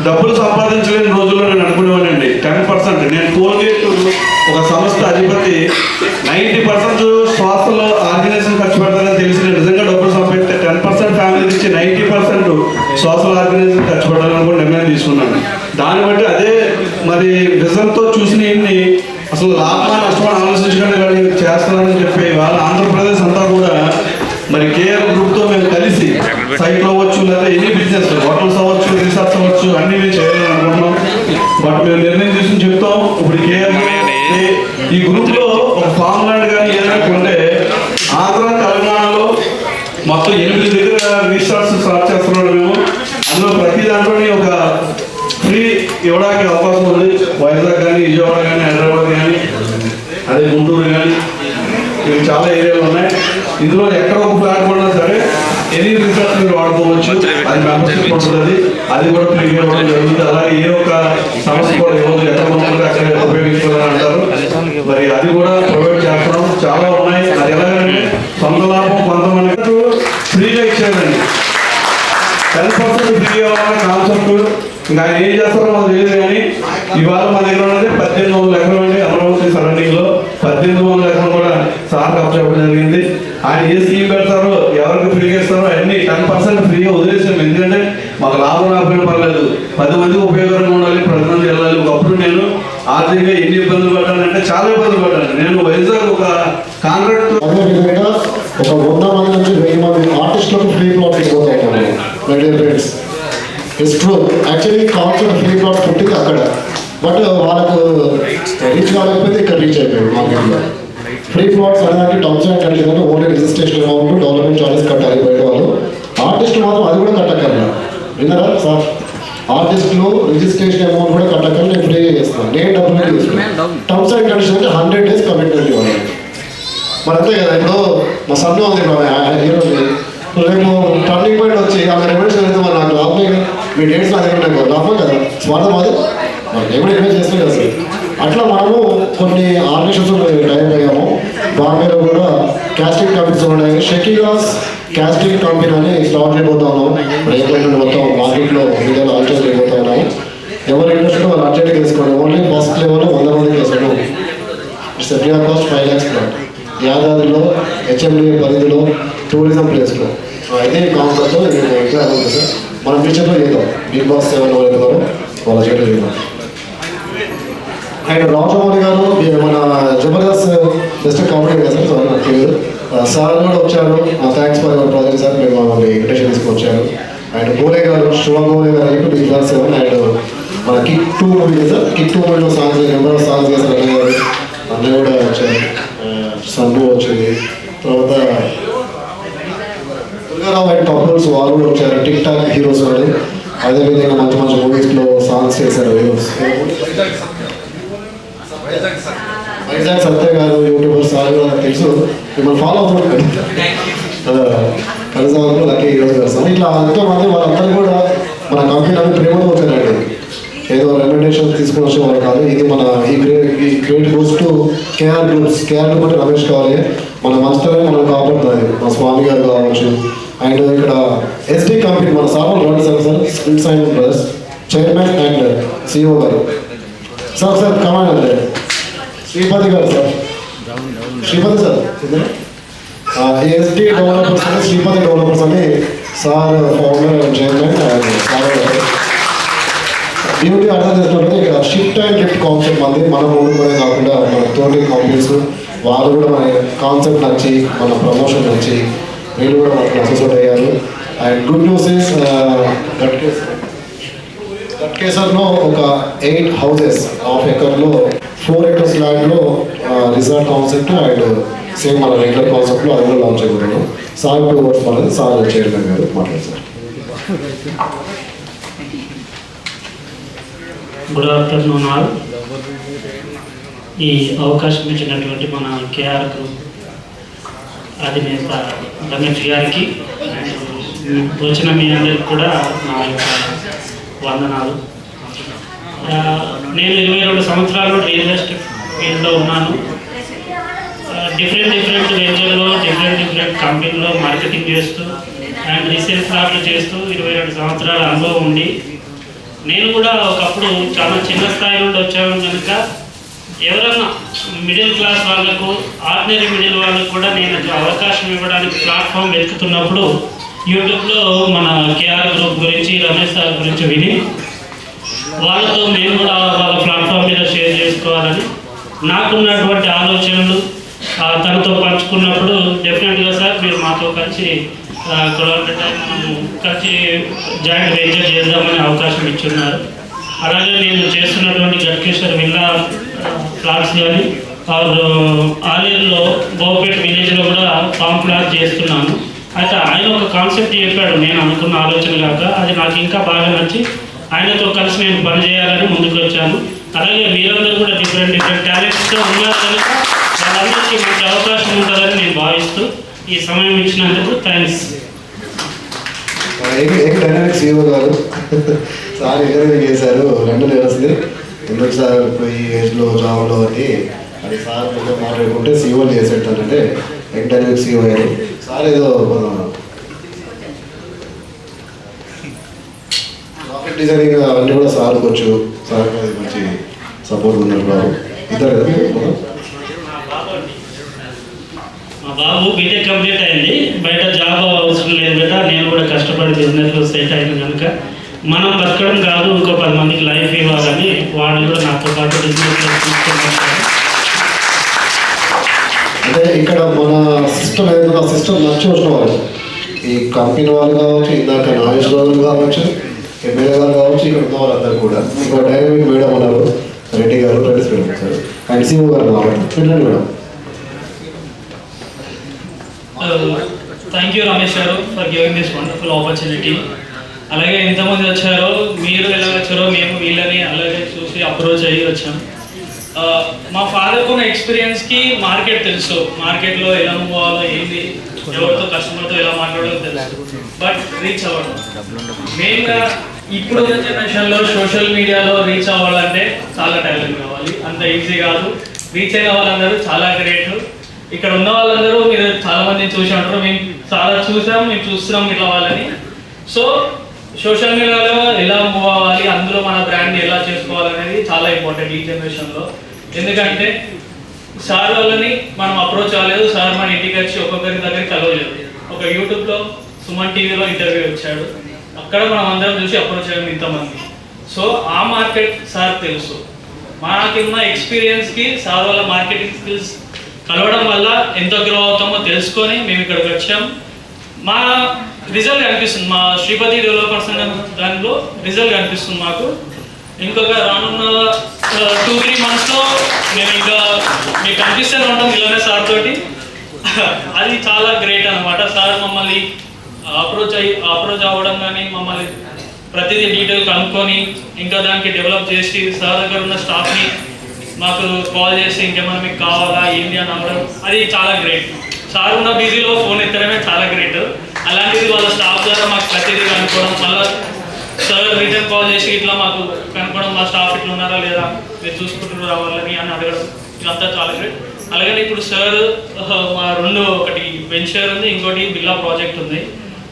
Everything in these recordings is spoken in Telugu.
డబ్బులు సంపాదించలేని రోజుల్లో నేను అనుకునేవాడినండి 10%. నేను కోల్గేట్ ఒక సంస్థ అధిపతి 90% శ్వాసలో ఆర్గనైజేషన్ ఖర్చు పెడతానని తెలిసి నేను నిజంగా డబ్బులు సంపాదిస్తే 10% ఫ్యామిలీ ఇచ్చి 90% శ్వాసల ఆర్గనైజేషన్ ఖర్చు పెట్టాలని కూడా నిర్ణయం తీసుకున్నాను. దాన్ని బట్టి అదే మరి విజన్తో చూసిన అసలు లాభమా నష్టమని ఆలోచించకుండా కానీ చేస్తున్నానని చెప్పి వాళ్ళ ఆంధ్రప్రదేశ్ అంతా కూడా మరి కేఆర్ గ్రూప్తో మేము కలిసి సైట్లు అవ్వచ్చు, లేదా ఎనీ బిజినెస్ హోటల్స్ అవ్వచ్చు, రిసార్ట్స్ అవ్వచ్చు, అన్నీ మేము చేయాలని అనుకుంటున్నాం. బట్ మేము నిర్ణయం తీసుకుని చెప్తాం. ఇప్పుడు కేఆర్ ఈ గ్రూప్లో ఒక ఫామ్ ల్యాండ్ కానీ ఏదైనా ఉంటే ఆంధ్ర తెలంగాణలో మొత్తం 8 దగ్గర రిసార్ట్స్ స్టార్ట్ చేస్తున్నాం మేము. అందులో ప్రతి దాంట్లోని ఒక ఫ్రీ ఇవ్వడానికి అవకాశం ఉంది. వైజాగ్ కానీ, విజయవాడ కానీ, హైదరాబాద్ కానీ, అదే గుంటూరు కానీ, ఇవి చాలా ఏరియాలు ఉన్నాయి. ఇందులో ఎక్కడ ఒక ఫ్లాట్ ఉన్నా సరే ఎనీ రిసార్ట్స్ మీరు వాడుకోవచ్చు. అది మెంబర్షిప్ ఉంటుంది, అది కూడా ఫ్రీగా ఇవ్వడం జరుగుతుంది. అలాగే ఏ ఒక్క సమస్య కూడా ఇవ్వదు, ఎక్కడ ఉంటుందో అక్కడ ఉపయోగించుకోవాలని అంటారు. మరి అది కూడా ప్రొవైడ్ చేస్తున్నాం. చాలా ఉన్నాయి. అది ఎలాగంటే సొంత లాభం కొంతమంది ఫ్రీగా ఇచ్చేదండి. 10% ఫ్రీ అవ్వాలన్న కాన్సెప్ట్. ఇంకా ఆయన ఏం చేస్తారో మాకు తెలియదు. కానీ ఇవాళ మా దగ్గర ఉన్నది 1800 ఎకరం అండి. అమరావతి సరౌండింగ్లో 1800 ఎకరం కూడా సార్ కప్ చెప్పడం జరిగింది. ఆయన ఏ స్కీమ్ పెడతారో, ఎవరికి ఫ్రీగా ఇస్తారో అన్ని 10% ఫ్రీగా వదిలేసాం. ఎందుకంటే మాకు లాభం రాకపోయినా పర్లేదు, 10 మందికి ఉపయోగకరంగా ఉండాలి, 10 మంది వెళ్ళాలి. ఒకప్పుడు నేను ఆర్థికంగా ఎన్ని ఇబ్బందులు పడ్డానంటే చాలా ఇబ్బందులు పడ్డాను. నేను వైజాగ్ ఒక కాంట్రాక్ట్ ఒక 100 మంది నుంచి 1000 మంది ఆర్టిస్టులకు ఫ్రీ ప్లాట్స్ ఇవ్వబోతున్నాను. My dear friends, it's true. Actually కావాల్సిన ఫ్రీ ప్లాట్స్ పుట్టింది అక్కడ. బట్ వాళ్ళకు రీచ్ కాలేకపోతే ఇక్కడ రీచ్ అయిపోయాడు మార్కెట్లో. ఫ్రీ ప్లాట్స్ అనేది terms and condition, only registration amount, development charges కట్టాలి బయట వాళ్ళు. ఆర్టిస్టులు మాత్రం అది కూడా కట్టక్కర్లా. విన్నారా సార్? ఆర్టిస్టులు రిజిస్ట్రేషన్ అమౌంట్ కూడా కట్టక్కర్లా. నేను ఫ్రీగా చేస్తాను. నేను డబ్బులు తీసుకున్నాను. టర్మ్స్ అండ్ కండిషన్ అంటే 100 days కమిట్మెంట్ ఇవ్వాలి. మరి అంతే కదా. ఇప్పుడు మా సన్ను ఉంది హీరోని, రేపు టర్నింగ్ పాయింట్ వచ్చి ఆమె రెవల్యూషన్ అయితే మరి నాకు లాభమే కదా. మీ డేట్స్ నా దగ్గర ఉన్నాయి, లాభం కదా. స్వార్థం అది మనకి ఏమైనా ఇన్వెస్ట్ చేస్తాం కదా సార్. అట్లా మనము కొన్ని ఆర్గనైజేషన్స్ టైప్ అయ్యాము. బాంబేలో కూడా క్యాస్టింగ్ కంపెనీస్ ఉన్నాయి. షకీలాస్ క్యాస్టింగ్ కంపెనీ అని స్టార్ట్ చేయబోతాము. రేపు మొత్తం మార్కెట్లో ఇండియాలో ఆల్చర్ చేయబోతా ఉన్నాము. ఎవరు ఇంట్రెస్ట్ వాళ్ళు అర్జెంట్గా వేసుకోండి. ఓన్లీ ఫస్ట్ లెవెల్ 100 మందికి వేసుకోండి. It's free of cost 5 lakhs plot. యాదాద్రిలో హెచ్ఎండి పరిధిలో టూరిజం ప్లేస్లో. అయితే ఈ కాన్సెప్ట్లో నేను ఎగ్జామ్ ఉంది సార్. మనం ఫ్యూచర్లో చేద్దాం. బిగ్ బాస్ 7 వెళ్తున్నారు, వాళ్ళ చేయడం చేద్దాం. అండ్ రాజమౌళి గారు మన జబర్దస్త్ బెస్ట్ కామెడీ కదా సార్. సార్ కూడా వచ్చారు. Thanks for your project sir. మీరు మమ్మల్ని ఇన్విటేషన్ తీసుకొచ్చారు. అండ్ గోలే గారు, శివగోలే గారు అయితే బిగ్ బాస్ 7. అండ్ మన కిక్ 2 మూవీ సార్. కిక్ 2 మూవీలో సాంగ్స్ నెంబర్ ఆఫ్ సాంగ్స్ చేశారు. అన్నయ్య గారు, అన్నయ్య కూడా వచ్చారు. సన్ను వచ్చింది. తర్వాత దుర్గారావు అండ్ కపుల్స్ వాళ్ళు కూడా వచ్చారు. టిక్ టాక్ హీరోస్ వాళ్ళు. అదేవిధంగా మంచి మంచి మూవీస్లో సాంగ్స్ చేశారు హీరోస్. వైజాగ్ సత్య గారు యూట్యూబర్స్ సార్ నాకు తెలుసు, మిమ్మల్ని ఫాలో అవుతున్నాడు. కలిసారు లక్కీ హీరోస్ చేస్తాం. ఇట్లా ఎంతోమంది వాళ్ళందరూ కూడా మన కంపెనీ ప్రేమతో వచ్చారండి. ఏదో రెమ్యునరేషన్ తీసుకుని వచ్చే వాళ్ళు కాదు. ఇది మన ఈ credit goes to KR groups. KR group అంటే రమేష్ కావాలి. మన మంచితనే మనం కాపాడుతుంది. మన స్వామి గారు కావచ్చు. అండ్ ఇక్కడ ఎస్డి కంపెనీ మన సార్లు రెండు sir spirits and brothers chairman and CEO గారు సార్ కమాండ్ అంటే శ్రీపతి గారు sir. Sripathi sir SD developers అంటే శ్రీపతి డెవలపర్స్ అని sir founder and chairman and sir beauty అర్థం చేసినట్లయితే ఇక్కడ షిఫ్ట్ అండ్ లిఫ్ట్ కాన్సెప్ట్ మంది మన ముందుకునే కాకుండా మన తోటి కంపెనీస్ వాళ్ళు కూడా మన కాన్సెప్ట్ నచ్చి మన ప్రమోషన్ నచ్చి వీళ్ళు కూడా మనకి అసోసియేట్ అయ్యారు. అండ్ గుడ్ న్యూస్ ఇస్ గట్కేసర్లో ఒక 8 houses హాఫ్ ఎకర్లో 4 acres ల్యాండ్లో రిసార్ట్ కాన్సెప్ట్ అండ్ సేమ్ మన రెగ్యులర్ కాన్సెప్ట్లో అది కూడా లాంచ్ అయిపోయాను. సార్ 2 words మనది సార్ చైర్మన్ గారు మాట్లాడతారు. Good afternoon all. ఈ అవకాశం ఇచ్చినటువంటి మన కేఆర్ గ్రూప్ అధినేత రమేష్ గారికి వచ్చిన మీ అందరికి కూడా నా యొక్క వందనాలు. నేను 22 సంవత్సరాలు రియల్ ఎస్టేట్ ఫీల్డ్లో ఉన్నాను. డిఫరెంట్ రేంజ్లో డిఫరెంట్ కంపెనీలో మార్కెటింగ్ చేస్తూ అండ్ రీసేల్ ప్లాట్లు చేస్తూ 22 సంవత్సరాల అనుభవం ఉండి నేను కూడా ఒకప్పుడు చాలా చిన్న స్థాయి నుండి వచ్చాను కనుక ఎవరన్నా మిడిల్ క్లాస్ వాళ్ళకు ఆర్డినరీ మిడిల్ వాళ్ళకు కూడా నేను అవకాశం ఇవ్వడానికి ప్లాట్ఫామ్ వెతుకుతున్నప్పుడు యూట్యూబ్లో మన కేఆర్ గ్రూప్ గురించి రమేష్ సార్ గురించి విని వాళ్ళతో నేను కూడా వాళ్ళ ప్లాట్ఫామ్ మీద షేర్ చేసుకోవాలని నాకున్నటువంటి ఆలోచనలు తనతో పంచుకున్నప్పుడు డెఫినెట్గా సార్ మీరు మాతో కలిసి మనము కలిసి జాయింట్ వెంచర్ చేద్దామనే అవకాశం ఇచ్చున్నారు. అలాగే నేను చేస్తున్నటువంటి గట్కేశ్వర్ విల్లా ప్లాట్స్ కానీ ఆలేరులో బోపేట విలేజ్లో కూడా ఫామ్ ప్లాట్ చేస్తున్నాను. అయితే ఆయన ఒక కాన్సెప్ట్ చెప్పాడు, నేను అనుకున్న ఆలోచన కాక అది నాకు ఇంకా బాగా నచ్చి ఆయనతో కలిసి నేను పనిచేయాలని ముందుకు వచ్చాను. అలాగే మీరందరూ కూడా డిఫరెంట్ టాలెంట్స్తో ఉన్నారు కనుక వాళ్ళందరికీ మంచి అవకాశం ఉంటుందని నేను భావిస్తూ ఈ సమయం ఇచ్చినందుకు థ్యాంక్స్. డైనామిక్స్ CEO గారు సార్ ఇంటర్వ్యూ చేశారు, లండన్ వ్యవస్థ ఎందుకు సార్ ఇప్పుడు ఈ ఏజ్లో జాబ్లో అని అది సార్ కొంచెం మాట్లాడుకుంటే CEO చేసేటానంటే డైనామిక్స్ CEO అయ్యారు సార్. ఏదో రాకెట్ డిజైనింగ్ అవన్నీ కూడా సార్కి వచ్చు, సార్ మంచి సపోర్ట్ ఉన్నారు బాబు ఇద్దరు కదా. మా బాబు బీటెక్ కంప్లీట్ అయింది, బయట జాబ్ అవసరం లేదు బేట, నేను కూడా కష్టపడి బిజినెస్లో సెట్ అయిన కనుక మనం బతకడం కాదు ఇంకో 10 మందికి లైఫ్ ఇవ్వాలని వాళ్ళు కూడా నాతో పాటు బిజినెస్లో తీసుకుంటారు. అంటే ఇక్కడ మన సిస్టమ్ ఏదైనా సిస్టమ్ నచ్చి వచ్చిన వాళ్ళు ఈ కంపెనీ వాళ్ళు కావచ్చు, ఇందాక నాగేశ్వరరావు కావచ్చు, ఎమ్మెల్యే గారు కావచ్చు, ఇక్కడ ఉన్న వాళ్ళందరూ కూడా ఇంకో డైనమిక్ మేడం ఉన్నారు రెడ్డి గారు, Reddy madam sir and CEO గారు మాట్లాడుతున్నారు మేడం. థ్యాంక్ యూ రమేష్ గారు for giving this wonderful opportunity. అలాగే ఎంతమంది వచ్చారో, మీరు ఎలా వచ్చారో మేము వీళ్ళని అలాగే చూసి అప్రోచ్ అయ్యి వచ్చాం. మా ఫాదర్కు ఉన్న ఎక్స్పీరియన్స్కి మార్కెట్ తెలుసు, మార్కెట్లో ఎలా మూవ్ అవ్వాలో, ఏంది ఎవరితో కస్టమర్తో ఎలా మాట్లాడాలో తెలుసు. బట్ రీచ్ అవ్వడం మెయిన్గా ఇప్పుడున్న జనరేషన్లో సోషల్ మీడియాలో రీచ్ అవ్వాలంటే చాలా టాలెంట్ కావాలి, అంత ఈజీ కాదు. రీచ్ అయిన వాళ్ళందరూ చాలా గ్రేట్. ఇక్కడ ఉన్న వాళ్ళందరూ మీరు చాలా మందిని చూసి ఉంటారు, మేము చాలా చూసాం, మేము చూస్తున్నాం ఇట్లా వాళ్ళని. సో సోషల్ మీడియాలో ఎలా మూవ్ అవ్వాలి, అందులో మన బ్రాండ్ని ఎలా చేసుకోవాలనేది చాలా ఇంపార్టెంట్ ఈ జనరేషన్లో. ఎందుకంటే సార్ వాళ్ళని మనం అప్రోచ్ అవ్వలేదు, సార్ మన ఇంటికి వచ్చి ఒక్కొక్కరి దగ్గర కలవలేదు. ఒక యూట్యూబ్లో సుమన్ టీవీలో ఇంటర్వ్యూ వచ్చాడు, అక్కడ మనం అందరం చూసి అప్రోచ్ అయ్యాము ఇంతమంది. సో ఆ మార్కెట్ సార్ తెలుసు. మాకున్న ఎక్స్పీరియన్స్కి సార్ వాళ్ళ మార్కెటింగ్ స్కిల్స్ కలవడం వల్ల ఎంత గ్రో అవుతామో తెలుసుకొని మేము ఇక్కడికి వచ్చాం. మా రిజల్ట్ కనిపిస్తుంది, మా శ్రీపతి డెవలపర్స్ అనే దానిలో రిజల్ట్ కనిపిస్తుంది మాకు. ఇంకొక రానున్న 2-3 మంత్స్లో మేము ఇంకా మీకు కనిపిస్తూనే ఉంటాం ఇలానే సార్ తోటి. అది చాలా గ్రేట్ అనమాట. సార్ మమ్మల్ని అప్రోచ్ అవ్వడం కానీ, మమ్మల్ని ప్రతిదీ డీటెయిల్ కనుక్కొని ఇంకా దానికి డెవలప్ చేసి సార్ దగ్గర ఉన్న స్టాఫ్ని మాకు కాల్ చేసి ఇంకేమైనా మీకు కావాలా ఏంటి అని అవ్వడం, అది చాలా గ్రేట్. సార్ ఉన్న బిజీలో ఫోన్ ఎత్తడమే చాలా గ్రేట్. అలాంటిది వాళ్ళ స్టాఫ్ ద్వారా మాకు ప్రతిదీ కనుక్కోవడం, మళ్ళీ సార్ రిటర్న్ కాల్ చేసి ఇట్లా మాకు కనుక్కోవడం, మా స్టాఫ్ ఇట్లా ఉన్నారా లేదా మీరు చూసుకుంటున్నారా వాళ్ళని అని అడగడం, ఇదంతా చాలా గ్రేట్. అలాగే ఇప్పుడు సార్ మా ఒకటి వెంచర్ ఉంది, ఇంకోటి విల్లా ప్రాజెక్ట్ ఉంది.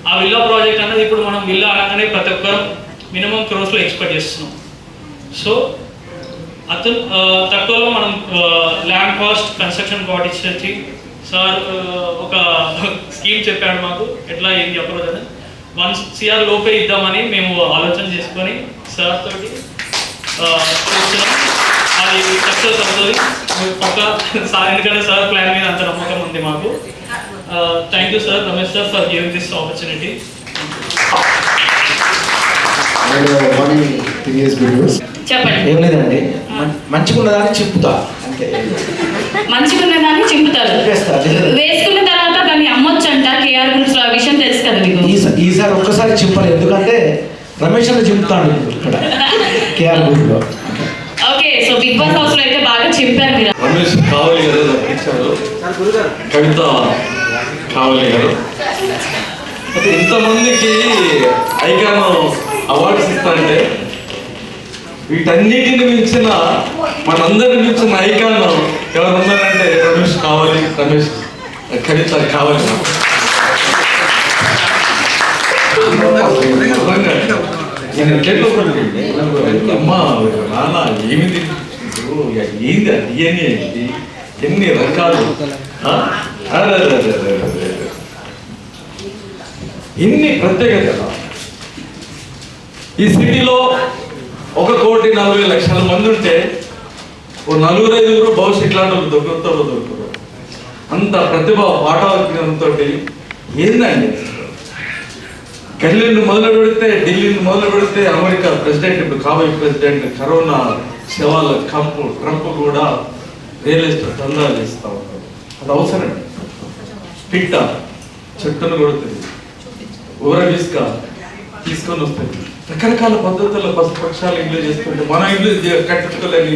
ఆ విల్లా ప్రాజెక్ట్ అనేది ఇప్పుడు మనం విల్లా అనగానే ప్రతి ఒక్కరు మినిమం క్రోర్స్లో ఎక్స్పెక్ట్ చేస్తున్నాం. సో అతను తక్కువలో మనం ల్యాండ్ కాస్ట్ కన్స్ట్రక్షన్ కాస్ట్ ఇచ్చి సార్ ఒక స్కీమ్ చెప్పాడు మాకు, ఎట్లా ఏంటి అప్రోచ్ అని 1 CR లోపే ఇద్దామని మేము ఆలోచన చేసుకొని సార్ తోటి చూస్తున్నాం. అది సక్సెస్ అవుతుంది పక్క సార్, ఎందుకంటే సార్ ప్లాన్ మీద అంత నమ్మకం ఉంది మాకు. Thank you sir, Ramesh sir for giving this opportunity. చెప్పండి. ఏం లేదండి, మంచిగా ఉన్నదాన్ని చింపుతా అంటే మంచిగా ఉన్నదాన్ని చింపుతారు, వేసుకున్న తర్వాత దాన్ని అమ్మొచ్చంట. కేఆర్ గ్రూప్స్ ఆ విషయం తెలుసు కదా మీకు. ఈసారి ఒక్కసారి చింపలేదు, ఎందుకంటే రమేష్ అని చింపుతాడు ఇక్కడ కేఆర్ గ్రూప్ లో. Okay, so Bigg Boss house లో అయితే బాగా చింపారు మీరు. రమేష్ కావాలి గారు ఇచ్చారు, కవిత కావాలి గారు. అయితే ఇంతమందికి ఐకాన్ అవార్డ్స్ ఇస్తారంటే వీటన్నిటిని మించిన మనందరిని మించిన ఐకాన్ ఎవరు ఉన్నారంటే రమేష్ కావాలి, రమేష్ కవిత కావాలి. నేను ఎట్లెట్లో అమ్మ నాన్న ఏమి తింటున్నారు ఏంది అది డిఎన్ఏ ఏంటి ఎన్ని రకాలు ఎన్ని ప్రత్యేకత. ఈ సిటీలో 1,40,00,000 మంది ఉంటే ఓ 4-5 భవిష్యత్ ఇట్లాంటి వాళ్ళు దొరుకుతారు. అంత ప్రతిభ పాఠవంతో ఏందండి. గల్లీని మొదలు పెడితే ఢిల్లీని మొదలు పెడితే అమెరికా ప్రెసిడెంట్ ఇప్పుడు కాబోయే ప్రెసిడెంట్ కరోనా శవాల ట్రంప్ కూడా రియల్ ఎస్టేట్ దందాలు ఇస్తూ ఉంటారు. అది అవసరం. పిట్ట చెట్టును కొడుతుంది, ఊరగిస్క తీసుకొని వస్తుంది. రకరకాల పద్ధతుల్లో పశుపక్షాలు ఇల్లు చేస్తుంటే మన ఇల్లు కట్టించుకోలేని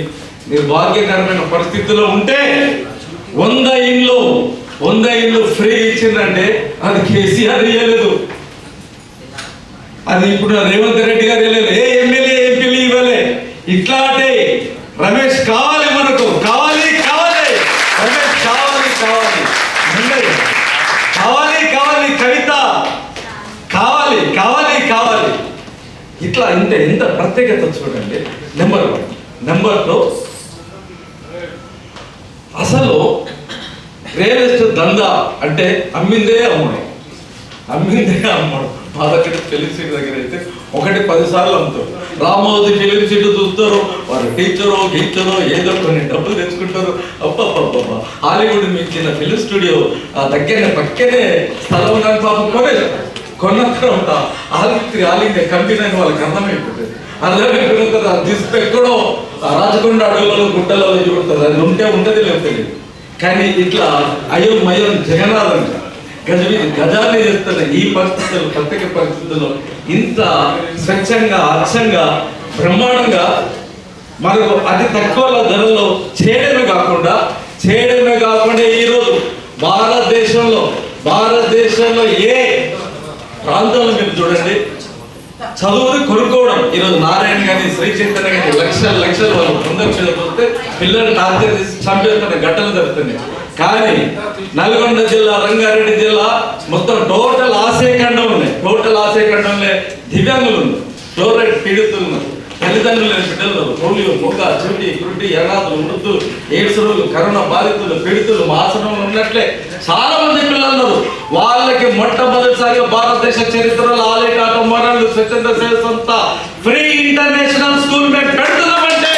నిర్భాగ్యకరమైన పరిస్థితుల్లో ఉంటే 100 ఇల్లు ఫ్రీ ఇచ్చిందంటే అది కేసీఆర్ ఇవ్వలేదు, అది ఇప్పుడు రేవంత్ రెడ్డి గారు ఇవ్వలేదు, ఏ ఎమ్మెల్యే ఎంపీలు ఇవ్వలే. ఇట్లాంటి రమేష్ కావాలి, మనకు కావాలి రమేష్ కావాలి కవిత కావాలి. ఇట్లా ఎంత ప్రత్యేకత చూడండి. నెంబర్ 1. నెంబర్ 2, అసలు రియల్ ఎస్టేట్ దందా అంటే అమ్మిందే అమ్మడం. మా దగ్గర ఫిలిం సిటీ దగ్గర అయితే 1-10 సార్లు అమ్ముతారు. రామోజీ ఫిలిం సిటీ చూస్తారు, వారు టీచరో ఏదో కొన్ని డబ్బులు తెచ్చుకుంటారు. అబ్బబ్బబ్బ హాలీవుడ్ మించిన ఫిలిం స్టూడియో పక్కనే స్థలం కానీ పాపం కొన్నక్కడ ఆల్ ఇండియా కంపెనీ అని వాళ్ళకి అర్థమైపోతుంది. అర్థమైపోయిన తీసుకు ఎక్కడో రాజకొండ అడవులలో గుట్టలలో చూడుతుంది. అది ఉంటుంది లేదు. కానీ ఇట్లా అయోమయం జగన్నాథంగా గజాన్ని చేస్తున్న ఈ పరిస్థితుల్లో, ప్రత్యేక పరిస్థితుల్లో ఇంత స్వచ్ఛంగా అచ్చంగా బ్రహ్మాండంగా మనకు అతి తక్కువ ధరలో చేయడమే కాకుండా ఈరోజు భారతదేశంలో ఏ ప్రాంతంలో మీరు చూడండి చదువుని కొనుక్కోవడం. ఈరోజు నారాయణ కానీ శ్రీ చైతన్య కానీ లక్షలు వాళ్ళు ముందర మీద పోతే పిల్లలు టార్గెట్ చేసి చంపేస్తున్న ఘటనలు జరుగుతున్నాయి. కానీ నల్గొండ జిల్లా, రంగారెడ్డి జిల్లా మొత్తం టోటల్ ఆశయఖండంలో దివ్యాంగులు ఉన్నారు, ఫ్లోరైడ్ పీడితులు ఉన్నారు, తల్లిదండ్రులు లేని బిడ్డలు, పోలియో, మూక, చెవిటి, కురుటి, ఎర్రాతులు, వృద్ధులు, ఎయిడ్స్ రోగులు, కరోనా బాధితులు, పీడితులు మా ఆశ్రమంలో ఉన్నట్లే చాలా మంది పిల్లలు ఉన్నారు. వాళ్ళకి మొట్టమొదటిసారిగా భారతదేశ చరిత్రలో ఆలేకాట మరణాలు స్వచ్ఛంద సేవ సంస్థ ఫ్రీ ఇంటర్నేషనల్ స్కూల్ మేము పెడుతున్నామంటే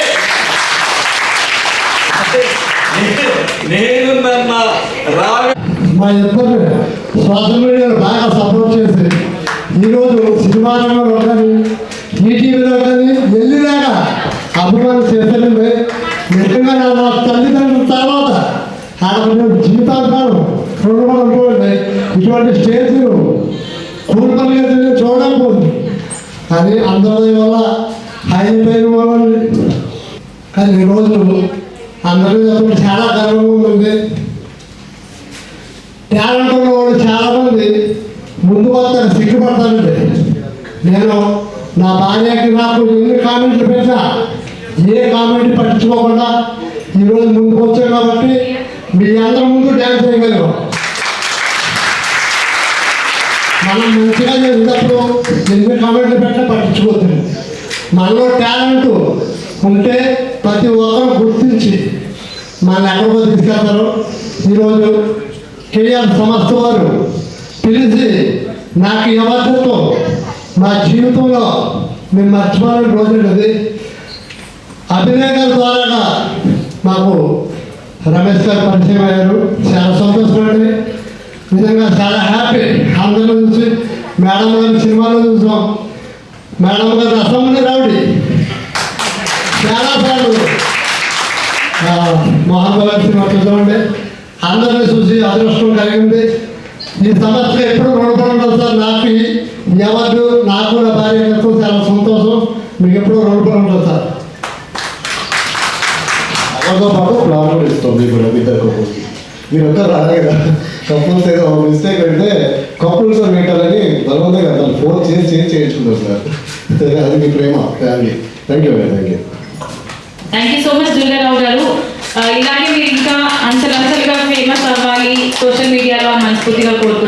నేను మా ఇద్దరు సోషల్ మీడియాలో బాగా సపోర్ట్ చేసి ఈరోజు సినిమా రంగంలో కానీ ఈటీవీలో కానీ వెళ్ళిలాగా అభిమానం చేసేది. నిజంగా నా తల్లిదండ్రుల తర్వాత ఆడ జీవితాంతాలు చూడడం ఇటువంటి స్టేజ్లు కూడుపల్లి చూడకపోతుంది. కానీ అందరి వల్ల హైపోయిన వాళ్ళని కానీ ఈరోజు అందరూ చాలా గర్వంగా ఉంది. టాలెంట్ ఉన్న వాళ్ళు చాలామంది ముందు వస్తారు, సిగ్గుపడతానండి. నేను నా భార్యకి నాకు ఎన్ని కామెంట్లు పెట్టినా ఏ కామెంట్ పట్టించుకోకుండా ఈరోజు ముందుకు వచ్చాం కాబట్టి మీ అందరి ముందు డ్యాన్స్ చేయగలిగాం. మనం మంచిగా చేసినప్పుడు ఎన్ని కామెంట్లు పెట్టినా పట్టించుకోవచ్చు. మనలో టాలెంట్ ఉంటే ప్రతి ఒక్కరు గుర్తించి మన ఎక్కడికో తీసుకెళ్తారు. ఈరోజు కేఆర్ సంస్థ వారు పిలిచి నాకు ఈ అబద్ధంతో నా జీవితంలో మేము మర్చిపోయిన రోజు అది అభినయ ద్వారా మాకు రమేష్ గారు పరిచయం అయ్యారు. చాలా సంతోషపడి నిజంగా చాలా హ్యాపీ. అందరూ చూసి మేడం గారి సినిమాలో చూసాం. మేడం గారు అసెంబ్లీ రావడి చాలాసార్లు మోహన్ బాబు సినిమా చూసామండి. అందరినీ చూసి అదృష్టం కలిగింది. ఈ సంస్థ ఎప్పుడు రుణపడి ఉంటుంది సార్. నాకు ఎవరు నాకు నా భార్య చాలా సంతోషం. మీకు ఎప్పుడు రుణపడి ఉంటుంది సార్. వాళ్ళతో పాటు ప్లాన్ కూడా ఇస్తాం మీకు ఇద్దరు కపుల్స్కి. మీరు ఒక్కరు రాలే కదా కపుల్స్ ఏదో మిస్టేక్ అంటే కపుల్స్ పెట్టాలని బలవంతం కదా ఫోన్ చేసి చేయించుకుంటారు సార్. అది మీ ప్రేమ family. Thank you thank you so much Durgarao గారు. ఇలాగే మీరు ఇంకా అంచెలంచెలుగా ఫేమస్ అవ్వాలి సోషల్ మీడియాలో అని మనస్ఫూర్తిగా కోరుకుంటున్నాను.